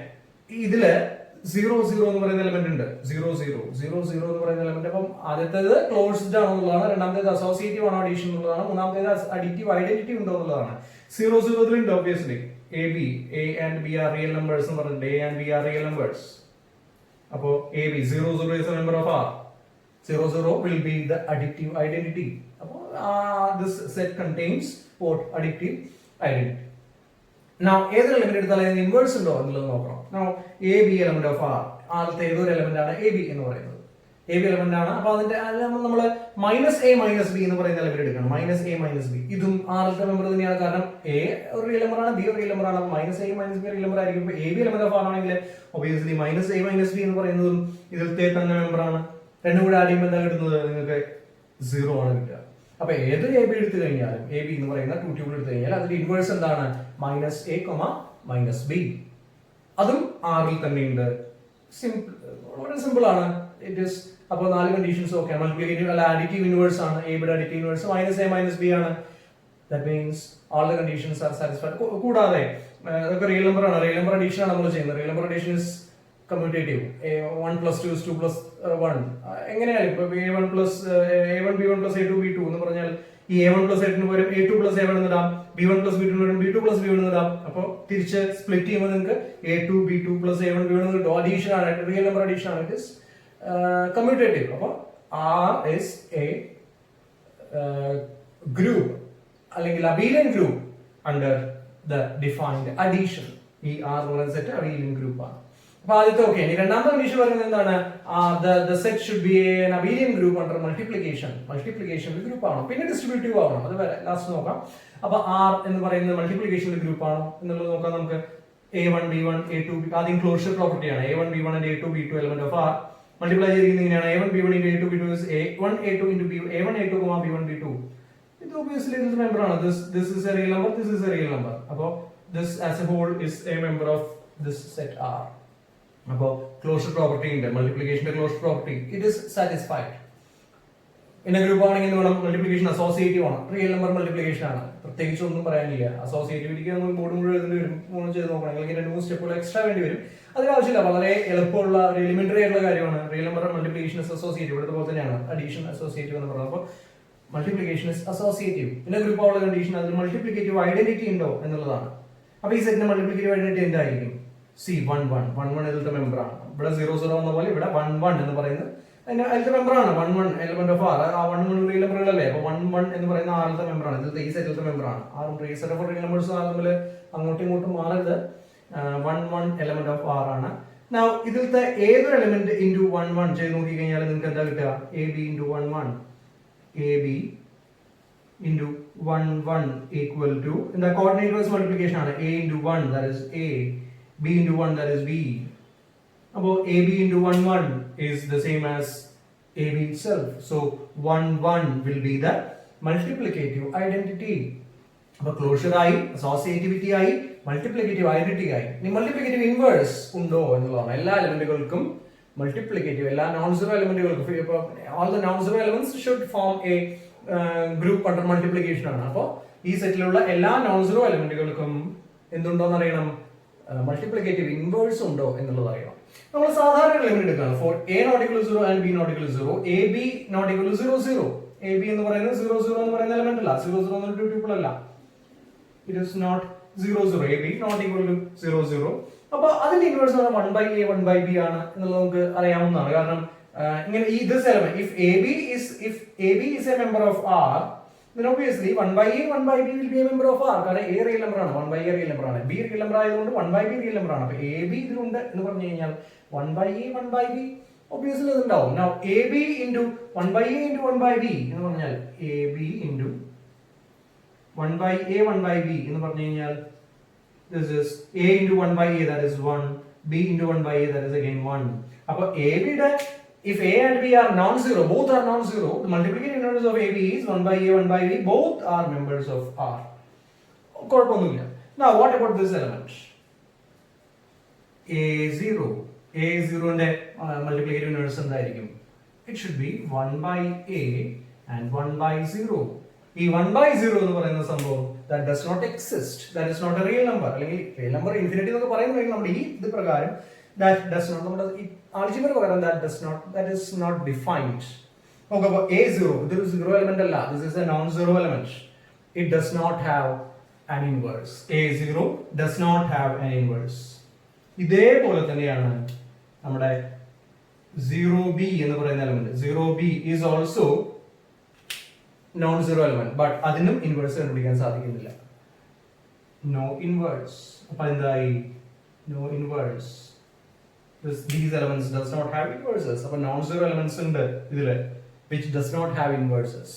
ഇതില് 0 0 എന്ന് പറയുന്ന എലിമെന്റ് ഉണ്ട്. 0 0 0 0 എന്ന് പറയുന്ന എലിമെന്റ്. അപ്പം ആദ്യത്തേത് ക്ലോസ്ഡ് ആണെന്നുള്ളതാണ്, രണ്ടാമത്തേത് അസോസിയേറ്റീവ് ആണോ അഡീഷൻ എന്നുള്ളതാണ്, മൂന്നാമത്തേത് അഡിറ്റീവ് ഐഡന്റിറ്റി ഉണ്ടോ എന്നുള്ളതാണ്. 0 0 ഉണ്ട് obviously. A and B are real numbers എന്ന് പറഞ്ഞിട്ടുണ്ട്. A and B are real numbers. അപ്പോ AB 0 0 is a member of R. 0 0 will be the additive identity. അപ്പോ this set contains what? Additive identity. Now ഏതൊരു എലിമെന്റ് എടുത്താലും അതിന് ഇൻവേഴ്സ് ഉണ്ടോ എന്നുള്ളത് നോക്കണം. Now AB element of R. ആദ്യത്തെ ഏതൊരു എലിമെന്റ് ആണ് AB എന്ന് പറയുന്നത്. AB എലിമെന്റ് ആണ്. അപ്പൊ അതിന്റെ നമ്മൾ -A - B എന്ന് പറയുന്ന എലിമെന്റ് എടുക്കണം. -A - B ഇതും ആറിലത്തെ മെമ്പർ തന്നെയാണ്. കാരണം A ഒരു റിയൽ നമ്പർ ആണ്, B ഒരു റിയൽ നമ്പർ ആണ്. -A - B റിയൽ നമ്പർ ആയിരിക്കും. ഇപ്പൊ AB എലിമെന്റ് ഓഫ് R ആണെങ്കിൽ ഒബിയസ്ലി -A - B എന്ന് പറയുന്നതും ഇതിലത്തെ തന്നെ മെമ്പർ ആണ്. രണ്ടും കൂടെ ആഡ് ചെയ്യുമ്പോൾ എന്താ കിട്ടുന്നത്? നിങ്ങൾക്ക് 0 ആണ് കിട്ടുക. അപ്പൊ ഏതൊരു AB എടുത്തു കഴിഞ്ഞാലും AB എന്ന് പറയുന്ന ടു ട്യൂബിൾ എടുത്തു കഴിഞ്ഞാൽ അതിന്റെ ഇൻവേഴ്സ് എന്താണ്? -A, -B. അതും ആറിൽ തന്നെയുണ്ട്. സിമ്പിൾ, വളരെ സിമ്പിൾ ആണ്. ഇറ്റ് ഈസ് അപ്പൊ 4 കണ്ടീഷൻസ് ഓക്കെ. മൾട്ടിപ്ലിക്കേറ്റീവ് അല്ല അഡിറ്റീവ് ഇൻവേഴ്സ് ആണ്. A യുടെ അഡിറ്റീവ് ഇൻവേഴ്സ് -A - B ആണ്. That means all the conditions are satisfied. കൂടാതെ ഇതൊക്കെ റിയൽ നമ്പർ ആണ്. റിയൽ നമ്പർ അഡീഷൻ ആണ് നമ്മൾ ചെയ്യുന്നത്. Real number addition is commutative 1 + 2 = 2 + 1 എങ്ങനെയാണ് ഇപ്പൊ A1 + A1 B1 + A2 B2 എന്ന് പറഞ്ഞാൽ ഈ A1 + A2 ന് പകരം A2 + A1 എന്ന് ഇടാം, B1 + B2 ന് പകരം B2 + B1 എന്ന് ഇടാം. അപ്പോൾ തിരിച്ച് സ്പ്ലിറ്റ് ചെയ്യുമ്പോൾ നിങ്ങൾക്ക് A2 B2 + A1 B1 എന്ന് കിട്ടും. അഡീഷൻ ആണ്, റിയൽ നമ്പർ അഡീഷൻ ആണ്. It is commutative. അപ്പോൾ R is a group അല്ലെങ്കിൽ abelian group under the defined addition. ഈ R എന്ന് പറയുന്ന സെറ്റ് അബീലിയൻ ഗ്രൂപ്പ് ആണ്. അപ്പൊ ആദ്യത്തെ ഓക്കെ. ഇനി രണ്ടാമത്തെ കണ്ടീഷൻ പറയുന്നത് എന്താണ്? the set should be an abelian group under multiplication. മൾട്ടിപ്ലിക്കേഷനിൽ ഗ്രൂപ്പ് ആണോ, പിന്നെ ഡിസ്ട്രിബ്യൂട്ടീവ് ആണോ, അത് വരെ ലാസ്റ്റ് നോക്കാം. അപ്പൊ R എന്ന് പറയുന്നത് മൾട്ടിപ്ലിക്കേഷനിൽ ഗ്രൂപ്പ് ആണോ എന്നുള്ളത് നോക്കാം നമുക്ക്. A1 B1 A2 ആദ്യം ക്ലോഷർ പ്രോപ്പർട്ടി ആണ്. A1 B1 and A2 B2 element of R multiply ചെയ്തിരിക്കുന്നത് ഇങ്ങനെയാണ്. A1 B1 into A2 B2 is A1 A2 into A1 A2 B1 B2. ഇത് obviously this member ആണ്. This is a real number, this is a real number. അപ്പോൾ this as a whole is a member of this set R. അപ്പോൾ ക്ലോഷർ പ്രോപ്പർട്ടി ഉണ്ട്, മൾട്ടിപ്ലിക്കേഷന്റെ closure property, it is satisfied. പിന്നെ ഗ്രൂപ്പ് ആണെങ്കിൽ വേണം മൾട്ടിപ്ലിക്കേഷൻ അസോസിയേറ്റീവ് ആണ്, റിയൽ നമ്പർ മൾട്ടിപ്ലിക്കേഷൻ ആണ്, പ്രത്യേകിച്ച് ഒന്നും പറയാനില്ല. അസോസിയേറ്റിവിറ്റിക്ക് നമ്മൾ ബോർഡ് മുഴുവൻ എഴുതേണ്ടി വരും, മൂന്ന് ചെയ്ത് നോക്കണം, അല്ലെങ്കിൽ 2-3 സ്റ്റെപ്പുകൾ എക്സ്ട്രാ വേണ്ടി വരും. അതിന് ആവശ്യമില്ല, വളരെ എളുപ്പമുള്ള ഒരു എലിമെന്ററി ആയിട്ടുള്ള കാര്യമാണ്. റിയൽ നമ്പർ മൾട്ടിപ്ലിക്കേഷൻ അസോസിയേറ്റീവ്, ഇവിടുത്തെ പോലെ തന്നെയാണ് അഡീഷൻ അസോസിയേറ്റീവ് എന്ന് പറയുന്നത്. അപ്പോൾ മൾട്ടിപ്ലിക്കേഷൻ ഇസ് അസോസിയേറ്റീവ്. പിന്നെ ഗ്രൂപ്പ് ആവുള്ള കണ്ടീഷൻ അതിൽ മൾട്ടിപ്ലിക്കേറ്റീവ് ഐഡന്റിറ്റി ഉണ്ടോ എന്നുള്ളതാണ്. അപ്പൊ ഈ സെറ്റിന്റെ മൾട്ടിപ്ലിക്കേറ്റീവ് ഐഡന്റിറ്റി എന്തായിരിക്കും? C 1 ഇതിലത്തെ മെമ്പർ ആണ്. ഇവിടെ 0 എന്ന പോലെ ഇവിടെ 1 എന്ന് പറയുന്നത് അതിലത്തെ മെമ്പർ ആണ്. 1 എലമെന്റ് ഓഫ് R. ആ 1 റിയൽ നമ്പറുകളല്ലേ. അപ്പൊ 1 എന്ന് പറയുന്ന ആറിലത്തെ മെമ്പർ ആണ്, ഇതിലത്തെ ഈ സെറ്റിലത്തെ മെമ്പർ ആണ്. ആറും real set of real numbers തമ്മിൽ അങ്ങോട്ടും ഇങ്ങോട്ടും മാറരുത്. 1 എലമെന്റ് ഓഫ് R ആണ്. Now ഇതിലത്തെ ഏതൊരു എലമെന്റ് ഇൻറ്റു 1 ചെയ്ത് നോക്കി കഴിഞ്ഞാൽ നിങ്ങൾക്ക് എന്താ കിട്ടുക? AB into 1 AB into 1 equal to in the coordinate wise multiplication ആണ്. A into 1 that is A, B into 1 that is B. Now AB into 1 is the same as AB itself. So 1 will be the multiplicative identity. അപ്പോൾ ക്ലോഷർ ആയി, അസോസിയേറ്റിവിറ്റി ആയി, മൾട്ടിപ്ലിക്കേറ്റീവ് ഐഡന്റിറ്റി ആയി. ഇനി മൾട്ടിപ്ലിക്കേറ്റീവ് ഇൻവേഴ്സ് ഉണ്ടോ എന്നുള്ളതാണ്. എല്ലാ എലമെന്റുകൾക്കും മൾട്ടിപ്ലിക്കേറ്റീവ്, എല്ലാ നോൺ സീറോ എലമെന്റുകൾക്കും all the non-zero elements should form a group under multiplication ആണ്. അപ്പോൾ ഈ സെറ്റിലുള്ള എല്ലാ നോൺ സീറോ എലമെന്റുകൾക്കും എന്തുണ്ടോന്ന് അറിയണം, മൾട്ടിപ്ലിക്കേറ്റീവ് ഇൻവേഴ്സ് ഉണ്ടോ എന്നുള്ളത് അറിയണം. നമ്മൾ സാധാരണ എലമെന്റ് എടുക്കുകയാണ്. For A not equal to 0 and B not equal to 0, AB not equal to 0 AB എന്ന് പറയുന്നത് 0 എന്ന് പറയുന്ന എലമെന്റ് അല്ല, 0 എന്നൊരു ട്യൂപ്പിൾ അല്ല. It is not 0 AB not equal to 0. അപ്പോൾ അതിന്റെ ഇൻവേഴ്സ് 1/A 1/B ആണ് എന്നുള്ളത് നമുക്ക് അറിയാവുന്നതാണ്. കാരണം ഇങ്ങനെ ഈ this element if AB is a member of R, then obviously 1/A 1/B will be a member of R. കാരണം A റിയൽ നമ്പർ ആണ്, 1/A റിയൽ നമ്പർ ആണ്, B റിയൽ നമ്പർ ആയതുകൊണ്ട് 1/B റിയൽ നമ്പർ ആണ്. അപ്പോൾ AB ഇതിലുണ്ട് എന്ന് പറഞ്ഞു കഴിഞ്ഞാൽ 1/A 1/B obviously അതുണ്ടാവും. Now AB into 1/A into 1/B എന്ന് പറഞ്ഞാൽ AB into 1/A 1/B എന്ന് പറഞ്ഞു കഴിഞ്ഞാൽ this is A into 1/A that is 1, B into 1/A that is again 1. അപ്പോൾ AB യുടെ if A and B are non-zero, both are non-zero, the multiplicative inverse of AB is 1/A 1/B, both are members of R. കുഴപ്പമൊന്നുമില്ല. Now what about this element? A0 ന്റെ multiplicative inverse എന്തായിരിക്കും? It should be 1/A and 1/0. ഈ 1/0 എന്ന് പറയുന്ന സംഭവം that does not exist, that is not a real number. അല്ലെങ്കിൽ real number infinity എന്നൊക്കെ പറയുന്നുണ്ടെങ്കിൽ നമ്മുടെ ഈ ഇത് പ്രകാരം that does not, നമ്മുടെ ഈ ആൾജിബ്ര പ്രകാരം that is not defined. Okay, അപ്പോൾ A0 ഇതൊരു സീറോ എലമെന്റ് അല്ല, this is a non-zero element. It does not have an inverse. A0 does not have an inverse. ഇതേപോലെ തന്നെയാണ് നമ്മുടെ 0B എന്ന് പറയുന്ന element. 0B is also non-zero element, but അതിനും ഇൻവേഴ്സ് കണ്ടുപിടിക്കാൻ സാധിക്കുന്നില്ല. No inverse. അപ്പോൾ എന്തായി? No inverse. These elements does not have inverses. അപ്പോൾ non-zero elements ഉണ്ട് ഇതില് which does not have inverses.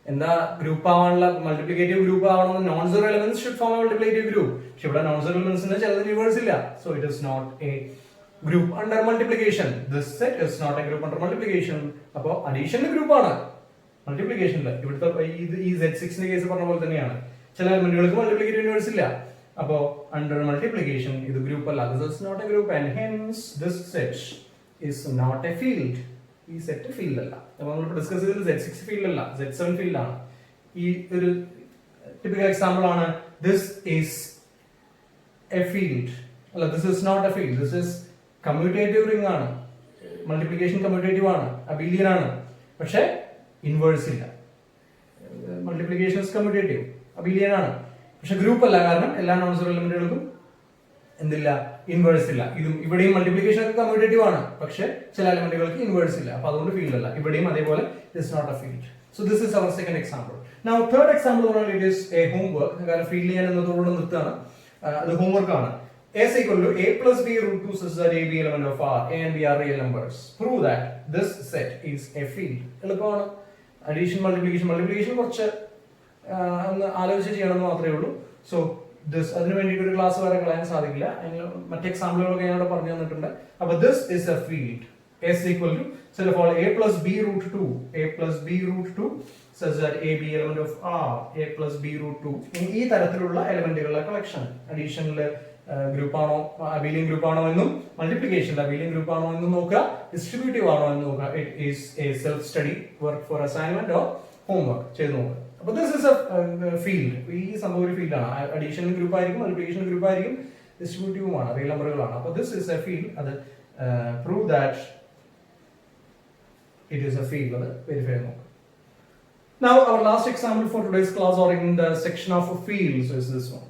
എന്താ ഗ്രൂപ്പ് ആവാനുള്ള, മൾട്ടിപ്ലിക്കേറ്റീവ് ഗ്രൂപ്പ് ആവണമെന്ന് non-zero elements should form a multiplicative group. പക്ഷെ ഇവിടെ non-zero elementsന് ചിലതിന് ഇൻവേഴ്സ് ഇല്ല. So it is not a group under multiplication. This set is not a group under multiplication. അപ്പോൾ അഡീഷന്റെ ഗ്രൂപ്പ് ആണ്, മൾട്ടിപ്ലിക്കേഷനിൽ. ഇവിടുത്തെ ഈ Z6 കേസ് പറഞ്ഞ പോലെ തന്നെയാണ്. ചില എലമെന്റുകൾക്ക് മൾട്ടിപ്ലിക്കേറ്റീവ് ഇൻവേഴ്സ് ഇല്ല. അപ്പോൾ അണ്ടർ മൾട്ടിപ്ലിക്കേഷൻ ഇത് ഗ്രൂപ്പ് അല്ല, this is not a group and hence this set is not a field. ഈ സെറ്റ് ഫീൽഡ് അല്ല. അപ്പോൾ നമ്മൾ ഡിസ്കസ് ചെയ്തത് Z6 ഫീൽഡ് അല്ല, Z7 ഫീൽഡ് ആണ്. ഈ ഒരു ടിപ്പിക്കൽ എക്സാമ്പിൾ ആണ് this is a field. അല്ല, this is not a field, this is commutative ring ആണ്, മൾട്ടിപ്ലിക്കേഷൻ കമ്മ്യൂട്ടേറ്റീവ് ആണ്, അബീലിയൻ ആണ്, പക്ഷെ ഇൻവേഴ്സ് ഇല്ല. മൾട്ടിപ്ലിക്കേഷൻ കമ്മ്യൂട്ടേറ്റീവ്, അബീലിയൻ ആണ്, പക്ഷെ ഗ്രൂപ്പ് അല്ല, കാരണം എല്ലാ നോൺ സീറോ എലിമെന്റുകൾക്കും എന്തില്ല, ഇൻവേഴ്സ് ഇല്ല. ഇതും ഇവിടെയും മൾട്ടിപ്ലിക്കേഷൻ ഒക്കെ കമ്മ്യൂട്ടേറ്റീവ് ആണ്, പക്ഷെ ചില എലിമെന്റുകൾക്ക് ഇൻവേഴ്സ് ഇല്ല, അപ്പൊ അതുകൊണ്ട് ഫീൽഡ് അല്ല. ഇവിടെയും അതേപോലെ it's not a field. So this is our second example. Now third example പറഞ്ഞാൽ ഇറ്റ് ഈസ് എ ഹോംവർക്ക്. കാരണം ഫീൽഡ് ചെയ്യാൻ എന്നതോട് നിർത്തുകയാണ്, അത് ഹോംവർക്ക് ആണ്. A is equal to a plus b root 2 such that a b element of R, a and b are real numbers. Prove that this set is a field. എളുപ്പമാണ്. അഡീഷൻ മൾട്ടിപ്ലിക്കേഷൻ കുറച്ച് ഒന്ന് ആലോചിച്ച് ചെയ്യണമെന്ന് മാത്രമേ ഉള്ളൂ. സോ ദിസ് അതിന് വേണ്ടിയിട്ട് ഒരു ക്ലാസ് വരെ കളയാൻ സാധിക്കില്ല, അതിന് മറ്റ് എക്സാമ്പിളുകളൊക്കെ ഞാൻ ഇവിടെ പറഞ്ഞു തന്നിട്ടുണ്ട്. അപ്പൊ this is A field. A is equal to set of all a plus b root 2 such that a b element of R, a plus b root 2 ഈ തരത്തിലുള്ള എലിമെന്റുകളുടെ കളക്ഷൻ. അഡീഷനിൽ ഗ്രൂപ്പ് ആണോ, അബീലിയൻ ഗ്രൂപ്പ് ആണോ എന്നും, മൾട്ടിപ്ലിക്കേഷനിൽ അബീലിയൻ ഗ്രൂപ്പ് ആണോ എന്നും നോക്കുക, ഡിസ്ട്രിബ്യൂട്ടീവ് ആണോ എന്ന് നോക്കുക. It is A self study work for assignment or homework ചെയ്ത് നോക്കുക. അപ്പൊ ദിസ് ഇസ് എ ഫീൽഡ്. ഈ സംഭവം ഒരു ഫീൽഡാണ്. അഡീഷണൽ ഗ്രൂപ്പ് ആയിരിക്കും, മൾട്ടിപ്ലിക്കേഷൻ ഗ്രൂപ്പ് ആയിരിക്കും, ഡിസ്ട്രിബ്യൂട്ടീവുമാണ്, റിയൽ നമ്പറുകളാണ്. അപ്പൊ ദിസ് ഇസ് എ ഫീൽഡ്. അത് prove that it is a field. Verify no. Now our last example for today's class or in the section of fields is this one.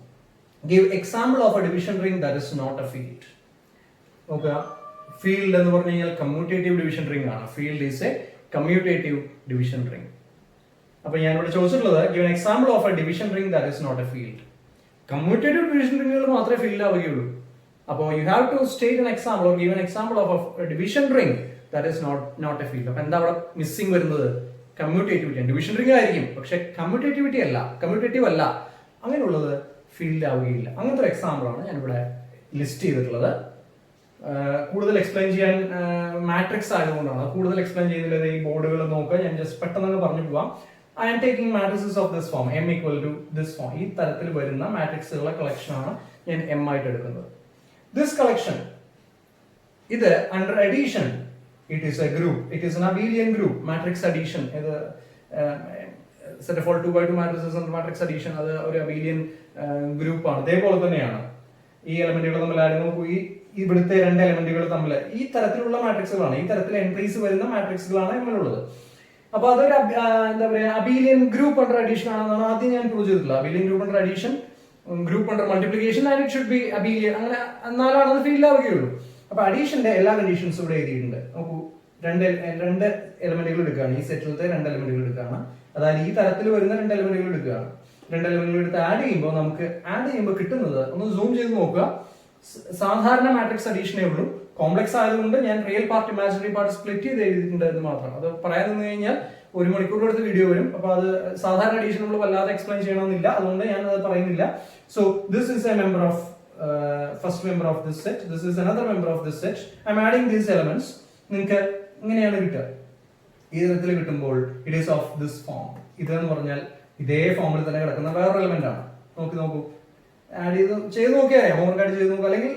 Give example of a division ring that is not a field. Okay, field എന്ന് പറഞ്ഞു കഴിഞ്ഞാൽ കമ്മ്യൂട്ടേറ്റീവ് ഡിവിഷൻ റിംഗ് ആണ്. Field is A commutative division ring. അപ്പൊ ഞാൻ ഇവിടെ ചോദിച്ചിട്ടുള്ളത് give an example of a division ring that is not a field. Commutative division റിംഗുകൾ മാത്രമേ ഫീൽഡ് ആവുകയുള്ളൂ. അപ്പോൾ you have to state an example or give an example of a division ring that is not a field. അപ്പൊ എന്താ അവിടെ മിസ്സിംഗ് വരുന്നത്? കമ്മ്യൂട്ടേറ്റിവിറ്റി. ഡിവിഷൻ റിംഗ് ആയിരിക്കും, പക്ഷെ കമ്മ്യൂട്ടേറ്റീവ് അല്ല, അങ്ങനെയുള്ളത് ഫീൽഡ് ആവുകയില്ല. അങ്ങനത്തെ ഒരു എക്സാമ്പിൾ ആണ് ഞാൻ ഇവിടെ ലിസ്റ്റ് ചെയ്തിട്ടുള്ളത്. കൂടുതൽ എക്സ്പ്ലെയിൻ ചെയ്യാൻ മാട്രിക്സ് ആയതുകൊണ്ടാണ്. കൂടുതൽ എക്സ്പ്ലെയിൻ ചെയ്യുന്നില്ല. ഈ ബോർഡുകൾ നോക്കുക, ഞാൻ ജസ്റ്റ് പെട്ടെന്ന് പറഞ്ഞു പോവാം. I am taking matrices of this form, m equal to this form. ഈ തരത്തിൽ വരുന്ന മാട്രിക്സുകളുടെ കളക്ഷൻ ആണ് ഞാൻ m ആയിട്ട് എടുക്കുന്നത്. ദിസ് കളക്ഷൻ, ഇത് under addition it is a group, it is an abelian group, matrix addition. ഇത് set of all 2 by 2 matrices and matrix addition, അത് ഒരു abelian ഗ്രൂപ്പ് ആണ്. അതേപോലെ തന്നെയാണ് ഈ എലിമെന്റുകൾ തമ്മിൽ ആഡ് നോക്കൂ, ഈ ഇവിടുത്തെ രണ്ട് എലിമെന്റുകൾ തമ്മിൽ ഈ തരത്തിലുള്ള മാട്രിക്സുകളാണ്, ഈ തരത്തിൽ എൻട്രീസ് വരുന്ന മാട്രിക്സുകളാണ് നമ്മളുള്ളത്. അപ്പൊ അതൊരു എന്താ പറയാ, അബീലിയൻ ഗ്രൂപ്പ് അണ്ടർ അഡീഷൻ ആണെന്നാണ് ആദ്യം ഞാൻ പ്രൂവ് ചെയ്തിട്ടുള്ളത്. Abelian group under addition, group under multiplication, and it should be abelian. അങ്ങനെ എന്നാലാണ് അത് ഫീൽഡ് ആവുകയുള്ളൂ. അപ്പൊ അഡീഷന്റെ എല്ലാ കണ്ടീഷൻസും ഇവിടെ എഴുതിയിട്ടുണ്ട്. നോക്കൂ, രണ്ട് എലിമെന്റുകൾ എടുക്കുകയാണ്, ഈ സെറ്റിലത്തെ രണ്ട് എലിമെന്റുകൾ എടുക്കുകയാണ്. അതായത് ഈ തരത്തിൽ വരുന്ന രണ്ട് എലിമെന്റുകൾ എടുക്കുകയാണ്. രണ്ട് എലിമെന്റുകൾ എടുത്ത് ആഡ് ചെയ്യുമ്പോൾ കിട്ടുന്നത്, ഒന്ന് സൂം ചെയ്ത് നോക്കുക, സാധാരണ മാട്രിക്സ് അഡീഷനേ ഉള്ളൂ. കോംപ്ലക്സ് ആയതുകൊണ്ട് ഞാൻ real part imaginary part split ചെയ്ത് എഴുതിയിട്ടുണ്ട് എന്ന് മാത്രം. അത് പറയാൻ നിന്ന് കഴിഞ്ഞാൽ 1 മണിക്കൂറിന്റെ അടുത്ത് വീഡിയോ വരും. അപ്പൊ അത് സാധാരണ അഡീഷൻ നമ്മൾ വല്ലാതെ എക്സ്പ്ലെയിൻ ചെയ്യണമെന്നില്ല, അതുകൊണ്ട് ഞാൻ അത് പറയുന്നില്ല. So this is A member of first member of this set, this is another member of this set. I am adding these elements. നിങ്ങൾക്ക് ഇങ്ങനെയാണ് കിട്ടുക. ഈ തരത്തിൽ കിട്ടുമ്പോൾ it is of this form. ഇതെന്ന് പറഞ്ഞാൽ ഇതേ ഫോമിൽ തന്നെ കിടക്കുന്ന വേറൊരു എലിമെന്റ് ആണ്. നോക്കൂ, ആഡ് ചെയ്ത് നോക്കിയാൽ ഹോംവർക്ക് ആഡ് ചെയ്ത് നോക്കുക, അല്ലെങ്കിൽ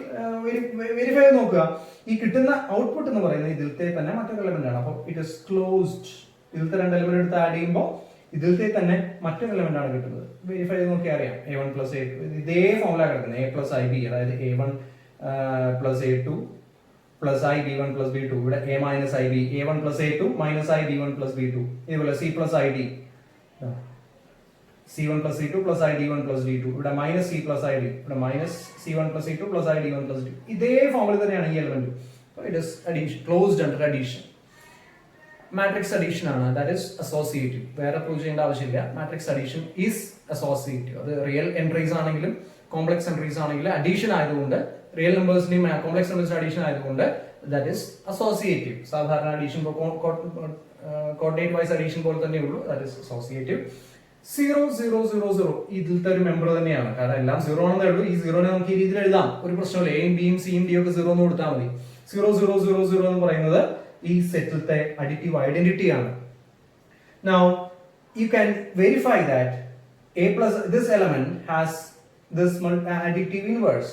വെരിഫൈ ചെയ്ത് നോക്കുക. ഈ കിട്ടുന്ന ഔട്ട്പുട്ട് എന്ന് പറയുന്നത് ഇതിലത്തെ തന്നെ മറ്റൊരു എലിമെന്റ് ആണ്. അപ്പോൾ ഇറ്റ് ഇസ് ക്ലോസ്ഡ്. ഇതിലത്തെ രണ്ട് എലിമെന്റ് എടുത്ത് ആഡ് ചെയ്യുമ്പോൾ ഇതിലത്തെ തന്നെ മറ്റൊരു എലിമെന്റ് ആണ് കിട്ടുന്നത്. വെരിഫൈ ചെയ്ത് നോക്കിയാൽ അറിയാം. A1 plus A2 ഇതേ ഫോമിലാണ് കിടക്കുന്നത്. A plus IB, അതായത് A1 plus A2 plus IB1 plus B2. ഇവിടെ A minus IB, A1 plus A2 minus IB1 plus B2. ഇതുപോലെ C plus ID, C1 plus C2 plus ID1 plus D2. ഇവിടെ minus C plus ID, ഇവിടെ minus C1 plus C2 plus ID1 plus D2. ഇതേ ഫോമിൽ തന്നെയാണ് ഈ element. It is addition, closed under addition. Matrix addition ആണ്, ദാറ്റ് ഈസ് അസോസിയേറ്റീവ്. വേറെ പ്രൂവ് ചെയ്യേണ്ട ആവശ്യമില്ല. Matrix addition is associative. അത് റിയൽ എൻട്രീസ് ആണെങ്കിലും കോംപ്ലക്സ് എൻട്രീസ് ആണെങ്കിലും അഡീഷൻ ആയതുകൊണ്ട്, റിയൽ നമ്പേഴ്സിന്റെയും കോംപ്ലക്സ് നമ്പേഴ്സിന്റെ അഡീഷൻ ആയതുകൊണ്ട് ദാറ്റ് ഈസ് അസോസിയേറ്റീവ്. സാധാരണ അഡീഷൻ കോർഡിനേറ്റ് വൈസ് അഡീഷൻ പോലെ തന്നെ ഉള്ളൂ, ദാറ്റ് ഈസ് അസോസിയേറ്റീവ്. 0 0 0 0 ഇതിലത്തെ ഒരു മെമ്പർ തന്നെയാണ്, കാരണം എല്ലാം 0 ആണെന്നേ ഉള്ളൂ. ഈ 0നെ നമുക്ക് ഈ രീതിയിൽ എഴുതാം, ഒരു പ്രശ്നമില്ല. എയും ബിയും സിയും ഡിയും ഒക്കെ 0 എന്ന് കൊടുത്താൽ മതി. 0 0 0 0 എന്ന് പറയുന്നത് ഈ സെറ്റിലത്തെ അഡിറ്റീവ് ഐഡന്റിറ്റി ആണ്. Now you can verify that a plus this element has this additive inverse.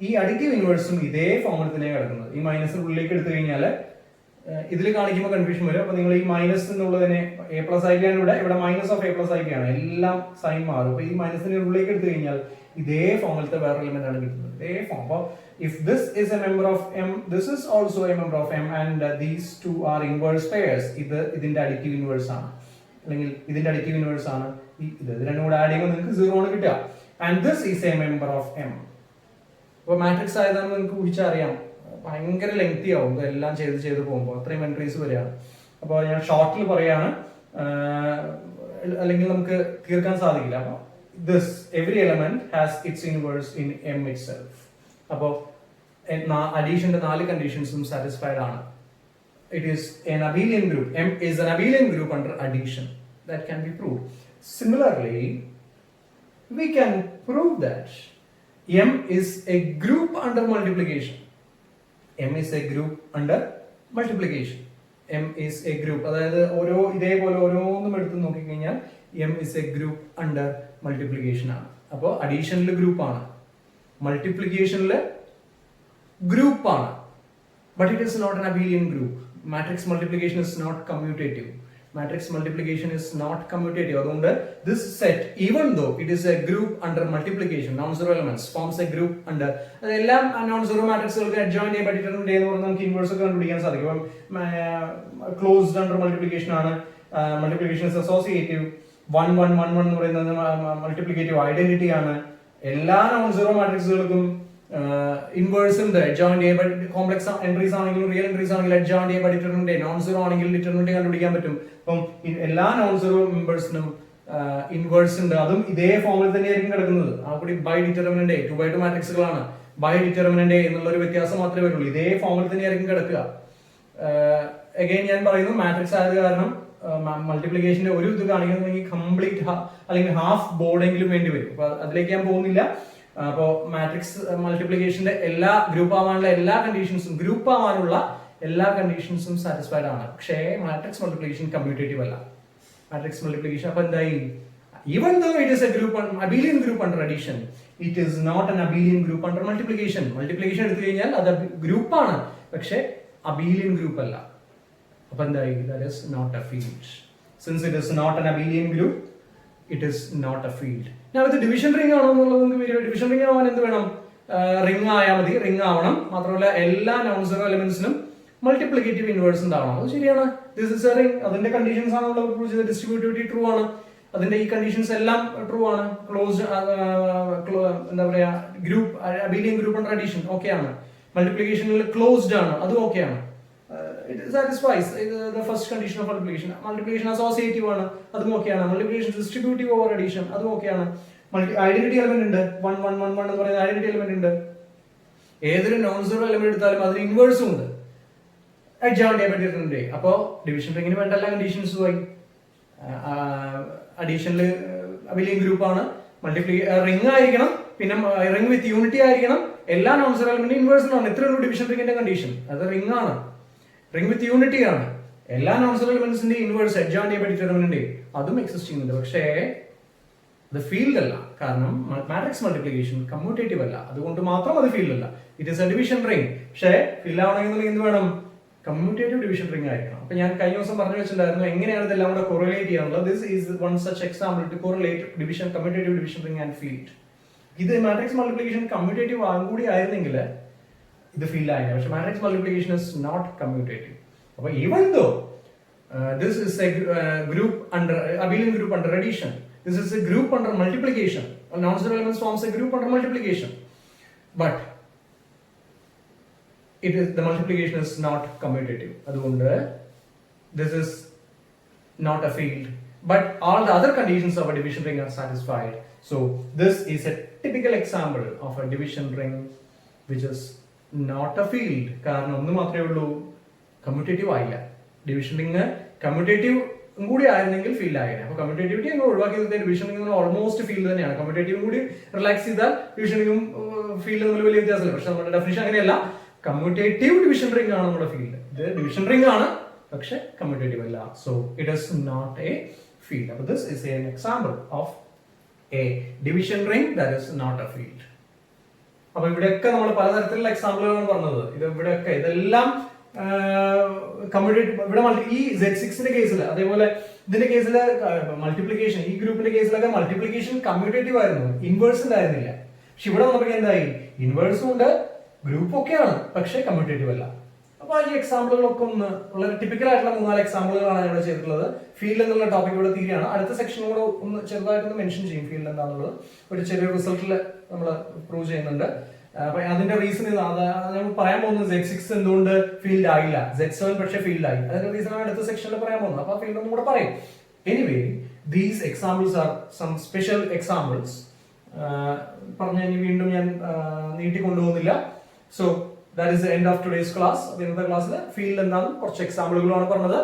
ഈ അഡിറ്റീവ് ഇൻവേഴ്സും ഇതേ ഫോമിൽ തന്നെ കിടക്കുന്നത്. ഈ മൈനസ് ഉള്ളിലേക്ക് എടുത്തു കഴിഞ്ഞാൽ ഇതിൽ കാണിക്കുമ്പോൾ കൺഫ്യൂഷൻ വരും. അപ്പൊ നിങ്ങൾ ഈ മൈനസ് എന്നുള്ളതിനെ A plus IB ആണ്, ഇവിടെ minus of A plus IB ആണ്, എല്ലാം സൈൻ മാറും. അപ്പൊ ഈ മൈനസിന്റെ ഉള്ളിലേക്ക് എടുത്തു കഴിഞ്ഞാൽ ഇതേ ഫോമിലത്തെ വേറെ എലിമെന്റ് ആണ് കിട്ടുന്നത്. ഇതേ ഫോം. അപ്പോൾ if this is a member of M, this is also a member of M, and these two are inverse pairs. ഇതിന്റെ അഡിറ്റീവ് ഇൻവേഴ്സ് ആണ്, അല്ലെങ്കിൽ ഇതിന്റെ അഡിറ്റീവ് ഇൻവേഴ്സ് ആണ്. ഇത് രണ്ടും കൂടെ ആഡ് ചെയ്യുമ്പോൾ നിങ്ങൾക്ക് 0 ആണ് കിട്ടുക. And this is a member of M. അപ്പോൾ മാട്രിക്സ് ആയതാണ് നിങ്ങൾക്ക് ഊഹിച്ചറിയാം, ഭയങ്കര ലെങ്തി ആവും എല്ലാം ചെയ്ത് പോകുമ്പോൾ, അത്രയും എൻട്രീസ് വരികയാണ്. അപ്പോൾ ഞാൻ ഷോർട്ടിൽ പറയാണ്, അല്ലെങ്കിൽ നമുക്ക് തീർക്കാൻ സാധിക്കില്ല. അപ്പോൾ this every element has its inverse in M itself. അപ്പോൾ അഡീഷന്റെ 4 കണ്ടീഷൻസും സാറ്റിസ്ഫൈഡ് ആണ്. It is an abelian group. M is an abelian group under addition. That can be proved. Similarly, we can prove that M is a group under multiplication. M is a group under multiplication. M is a group. അതായത് ഇതേപോലെ ഓരോന്നും എടുത്ത് നോക്കിക്കഴിഞ്ഞാൽ M is a group under multiplication ആണ്. അപ്പോൾ അഡീഷനിൽ ഗ്രൂപ്പാണ്, മൾട്ടിപ്ലിക്കേഷനിൽ ഗ്രൂപ്പാണ്. But it is not an abelian group. Matrix multiplication is not commutative. Matrix multiplication is not commutative. അതുകൊണ്ട് this set, even though it is a group under multiplication, non-zero elements forms a group under, അതെല്ലാം non-zero മാട്രിക്സുകൾക്ക് adjoint by determinant എന്ന് പറഞ്ഞാൽ നമുക്ക് ഇൻവേഴ്സ് ഒക്കെ കണ്ടുപിടിക്കാൻ സാധിക്കും. ക്ലോസ്ഡ് അണ്ടർ മൾട്ടിപ്ലിക്കേഷൻ ആണ്, മൾട്ടിപ്ലിക്കേഷൻ ഇസ് അസോസിയേറ്റീവ്. 1 1 1 1 എന്ന് പറയുന്നത് മൾട്ടിപ്ലിക്കേറ്റീവ് ഐഡന്റിറ്റി ആണ്. എല്ലാ non-zero മാട്രിക്സുകൾക്കും ഇൻവേഴ്സ് ഉണ്ട്, adjoint by കോംപ്ലക്സ് എൻട്രീസ് ആണെങ്കിലും റിയൽ എൻട്രീസ് ആണെങ്കിലും adjoint by determinant, non-zero ആണെങ്കിൽ ഡിറ്റർമിനന്റ് കണ്ടുപിടിക്കാൻ പറ്റും. അപ്പം എല്ലാ non-zero മെമ്പേഴ്സിനും ഇൻവേഴ്സ് ഉണ്ട്, അതും ഇതേ ഫോമിൽ തന്നെയായിരിക്കും കിടക്കുന്നത്. ആ കൂടി ബൈ ഡിറ്റർമിനന്റ് 2x2 മാട്രിക്സുകളാണ്. ബൈ ഡിറ്റർമിനന്റ് എന്നുള്ള ഒരു വ്യത്യാസം മാത്രമേ വരുള്ളൂ, ഇതേ ഫോമിൽ തന്നെയായിരിക്കും കിടക്കുക. അഗൈൻ ഞാൻ പറയുന്നു, മാട്രിക്സ് ആയത് കാരണം മൾട്ടിപ്ലിക്കേഷന്റെ ഒരു ഇത് കാണിക്കണമെങ്കിൽ കംപ്ലീറ്റ് അല്ലെങ്കിൽ ഹാഫ് ബോർഡെങ്കിലും വേണ്ടി വരും. അപ്പൊ അതിലേക്ക് ഞാൻ പോകുന്നില്ല. അപ്പോൾ മാട്രിക്സ് മൾട്ടിപ്ലിക്കേഷന്റെ എല്ലാ ഗ്രൂപ്പ് ആവാനുള്ള എല്ലാ കണ്ടീഷൻസും സാറ്റിസ്ഫൈഡ് ആണ്. പക്ഷേ മാട്രിക്സ് മൾട്ടിപ്ലിക്കേഷൻ കമ്മ്യൂട്ടേറ്റീവ് അല്ല. മാട്രിക്സ് മൾട്ടിപ്ലിക്കേഷൻ അപ്പൊ എന്തായി? Even though it is a group, abelian group under addition, it is not an abelian group under multiplication. Multiplication എടുത്തു കഴിഞ്ഞാൽ അത് ഗ്രൂപ്പാണ്, പക്ഷേ abelian ഗ്രൂപ്പ് അല്ല. അപ്പൊ എന്തായി? That is not a field. Since it is not an abelian group, it is not a field. Now ഇത് ഡിവിഷൻ റിംഗ് ആണോ എന്നുള്ളത് നിങ്ങൾക്ക് ഡിവിഷൻ റിംഗ് ആവാൻ എന്ത് വേണം? റിംഗ് ആയാൽ മതി, റിംഗ് ആവണം. മാത്രമല്ല എല്ലാ non-zero എലിമെന്റ്സിനും മൾട്ടിപ്ലിക്കേറ്റീവ് ഇൻവേഴ്സ് ഉണ്ടാവണം. അത് ശരിയാണ്. This is A ring. അതിന്റെ കണ്ടീഷൻസ് ആണ് നമ്മൾ പ്രൂവ് ചെയ്തത്. ഡിസ്ട്രിബ്യൂട്ടിവിറ്റി ട്രൂ ആണ്, അതിന്റെ ഈ കണ്ടീഷൻസ് എല്ലാം ട്രൂ ആണ്. ക്ലോസ്ഡ് എന്താ പറയാ, group abelian group under addition okay ആണ്. മൾട്ടിപ്ലിക്കേഷനിൽ ക്ലോസ്ഡ് ആണ്, അതും ഓക്കെ ആണ്. It satisfies the first condition of multiplication. Multiplication associative ആണ്, അതും ഓക്കെയാണ്. മൾട്ടിപ്ലിക്കേഷൻ ഡിസ്ട്രിബ്യൂട്ടീവ് ഓവർ അഡീഷൻ, അതും ഓക്കെയാണ്. ഐഡന്റിറ്റി എലിമെന്റ് ഉണ്ട്, 1 1 1 1 എന്ന് പറയുന്ന ഐഡന്റിറ്റി എലിമെന്റ് ഉണ്ട്. ഏതൊരു non-zero എലിമെന്റ് എടുത്താലും അതിന് ഇൻവേഴ്സും ഉണ്ട്, adjoint by determinant. അപ്പോ ഡിവിഷൻ റിംഗിന് വേണ്ട എല്ലാ കണ്ടീഷൻസും ആയി. അഡീഷനിൽ അബിലിയൻ ഗ്രൂപ്പ് ആണ്, റിംഗ് ആയിരിക്കണം, പിന്നെ റിംഗ് വിത്ത് യൂണിറ്റി ആയിരിക്കണം, എല്ലാ non-zero എലിമെന്റ് ഇൻവേഴ്സിനാണ്. ഇത്രയുള്ളൂ ഡിവിഷൻ റിംഗിന്റെ കണ്ടീഷൻ. അത് റിംഗ് ആണ്, റിംഗ് വിത്ത് യൂണിറ്റി ആണ്. എല്ലാ non-zero എലിമെന്റ്സിന്റെ ഇൻവേഴ്സ് adjoint by determinant അതും എക്സിസ്റ്റ് ചെയ്യുന്നുണ്ട്. പക്ഷേ അത് ഫീൽഡ് അല്ല, കാരണം മാട്രിക്സ് മൾട്ടിപ്ലിക്കേഷൻ കമ്മ്യൂട്ടേറ്റീവ് അല്ല, അതുകൊണ്ട് മാത്രം അത് ഫീൽഡ് അല്ല. It is A division ring. പക്ഷേ ഫീൽഡ് ആവണമെങ്കിൽ എന്ത് വേണം? കമ്മ്യൂട്ടേറ്റീവ് ഡിവിഷൻ റിംഗ് ആയിരിക്കണം. അപ്പൊ ഞാൻ കഴിഞ്ഞ ദിവസം പറഞ്ഞു വെച്ചിട്ടുണ്ടായിരുന്നു എങ്ങനെയാണ് ഇതെല്ലാം കൂടെ കൊറിലേറ്റ് ചെയ്യാനുള്ളത്. This is one such example to correlate division, commutative division ring and field. ഇത് മാട്രിക്സ് മൾട്ടിപ്ലിക്കേഷൻ കമ്മ്യൂട്ടേറ്റീവ് ആകും കൂടി ആയിരുന്നെങ്കിൽ ഇത് ഫീൽഡ് ആയിരുന്നു. പക്ഷെ matrix multiplication is not commutative. അപ്പൊ even though this is a group under abelian group under addition, this is a group under multiplication. Non-zero elements forms a group under multiplication, but the multiplication is not commutative. അതുകൊണ്ട് this is not a field, but all the other conditions of a division ring are satisfied. So this is a typical example of a division ring which is not a field. കാരണം ഒന്ന് മാത്രമേ ഉള്ളൂ, കമ്മ്യൂട്ടേറ്റീവ് ആയില്ല. ഡിവിഷൻ റിംഗ് കമ്മ്യൂട്ടേറ്റീവ് കൂടി ആയിരുന്നെങ്കിൽ ഫീൽഡ് ആയിരുന്നു. അപ്പൊ കമ്മ്യൂട്ടേറ്റിവിറ്റി അങ്ങ് ഒഴിവാക്കിയത് ഡിവിഷൻ റിംഗ് ഓൾമോസ്റ്റ് ഫീൽഡ് തന്നെയാണ്. കമ്മ്യൂട്ടേറ്റീവും കൂടി റിലാക്സ് ചെയ്താൽ ഡിവിഷൻ റിംഗും ഫീൽഡ് തമ്മിൽ വലിയ വ്യത്യാസമില്ല. പക്ഷെ നമ്മുടെ ഡെഫിനിഷൻ അങ്ങനെയല്ല, കമ്മ്യൂട്ടേറ്റീവ് ഡിവിഷൻ റിംഗ് ആണ് നമ്മുടെ ഫീൽഡ്. ഇത് ഡിവിഷൻ റിംഗ് ആണ്, പക്ഷെ കമ്മ്യൂട്ടേറ്റീവ് അല്ല. So it is not a field. അപ്പൊ this is an example of a division ring that is not a field. അപ്പൊ ഇവിടെയൊക്കെ നമ്മൾ പലതരത്തിലുള്ള എക്സാമ്പിളുകളാണ് പറഞ്ഞത്. ഇവിടെയൊക്കെ ഇതെല്ലാം കമ്മ്യൂട്ടേറ്റീവ്. ഇവിടെ ഈ Z6ന്റെ കേസിൽ, അതേപോലെ ഇതിന്റെ കേസിൽ മൾട്ടിപ്ലിക്കേഷൻ, ഈ ഗ്രൂപ്പിന്റെ കേസിലൊക്കെ മൾട്ടിപ്ലിക്കേഷൻ കമ്മ്യൂട്ടേറ്റീവ് ആയിരുന്നു, ഇൻവേഴ്സ് ഉണ്ടായിരുന്നില്ല. പക്ഷെ ഇവിടെ നമുക്ക് എന്തായി, ഇൻവേഴ്സും ഉണ്ട്, ഗ്രൂപ്പ് ഒക്കെയാണ്, പക്ഷെ കമ്മ്യൂട്ടേറ്റീവ് അല്ല. അപ്പൊ ഈ എക്സാമ്പിളുകളൊക്കെ ഒന്ന് വളരെ ടിപ്പിക്കൽ ആയിട്ടുള്ള 3-4 എക്സാമ്പിളുകളാണ് ഇവിടെ ചെയ്തിട്ടുള്ളത്. ഫീൽഡ് എന്നുള്ള ടോപ്പിക് ഇവിടെ തീരുകയാണ്. അടുത്ത സെക്ഷനും കൂടെ ഒന്ന് ചെറുതായിട്ടൊന്ന് മെൻഷൻ ചെയ്യും ഫീൽഡ് എന്താണെന്നുള്ളത്. ഒരു ചെറിയ റിസൾട്ടിൽ നമ്മൾ പ്രൂവ് ചെയ്യുന്നുണ്ട്. അപ്പൊ അതിന്റെ റീസൺ ഞാൻ പറയാൻ പോകുന്നത് Z6 എന്തുകൊണ്ട് ഫീൽഡ് ആയില്ല, Z7 പക്ഷേ ഫീൽഡ് ആയി. അതിന്റെ റീസൺ ആണ് അടുത്ത സെക്ഷനിൽ പറയാൻ പോകുന്നത്. അപ്പൊ ഫീൽഡ് ഒന്നും കൂടെ പറയും. Anyway these examples are some special examples. പറഞ്ഞ വീണ്ടും ഞാൻ നീട്ടിക്കൊണ്ടുപോകുന്നില്ല. So that is the end of today's class. ഇന്നത്തെ ക്ലാസ്സിൽ ഫീൽഡ് എന്താണ് കുറച്ച് എക്സാമ്പിളുകളാണ് പറഞ്ഞത്.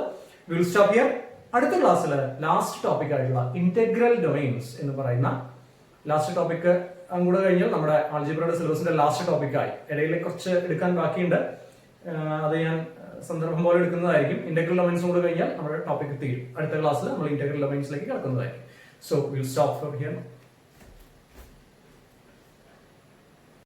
Will stop here. അടുത്ത ക്ലാസ്സിൽ ലാസ്റ്റ് ടോപ്പിക് ആയിട്ടുള്ള ഇന്റഗ്രൽ ഡൊമെയിൻസ് എന്ന് പറയുന്ന ലാസ്റ്റ് ടോപ്പിക് അങ്ങോട്ട് കഴിഞ്ഞാൽ നമ്മുടെ ആൾജിബ്രയുടെ സിലബസിന്റെ ലാസ്റ്റ് ടോപ്പിക്കായി. ഇടയിൽ കുറച്ച് എടുക്കാൻ ബാക്കിയുണ്ട്, അത് ഞാൻ സന്ദർഭം പോലെ എടുക്കുന്നതായിരിക്കും. ഇന്റഗ്രൽ ഡൊമെയിൻസ് കൂടെ കഴിഞ്ഞാൽ നമ്മുടെ ടോപ്പിക് തീരും. അടുത്ത ക്ലാസ്സിൽ നമ്മൾ ഇന്റഗ്രൽ ഡൊമെയിൻസിലേക്ക് കിടക്കുന്നതായിരിക്കും. So will stop here.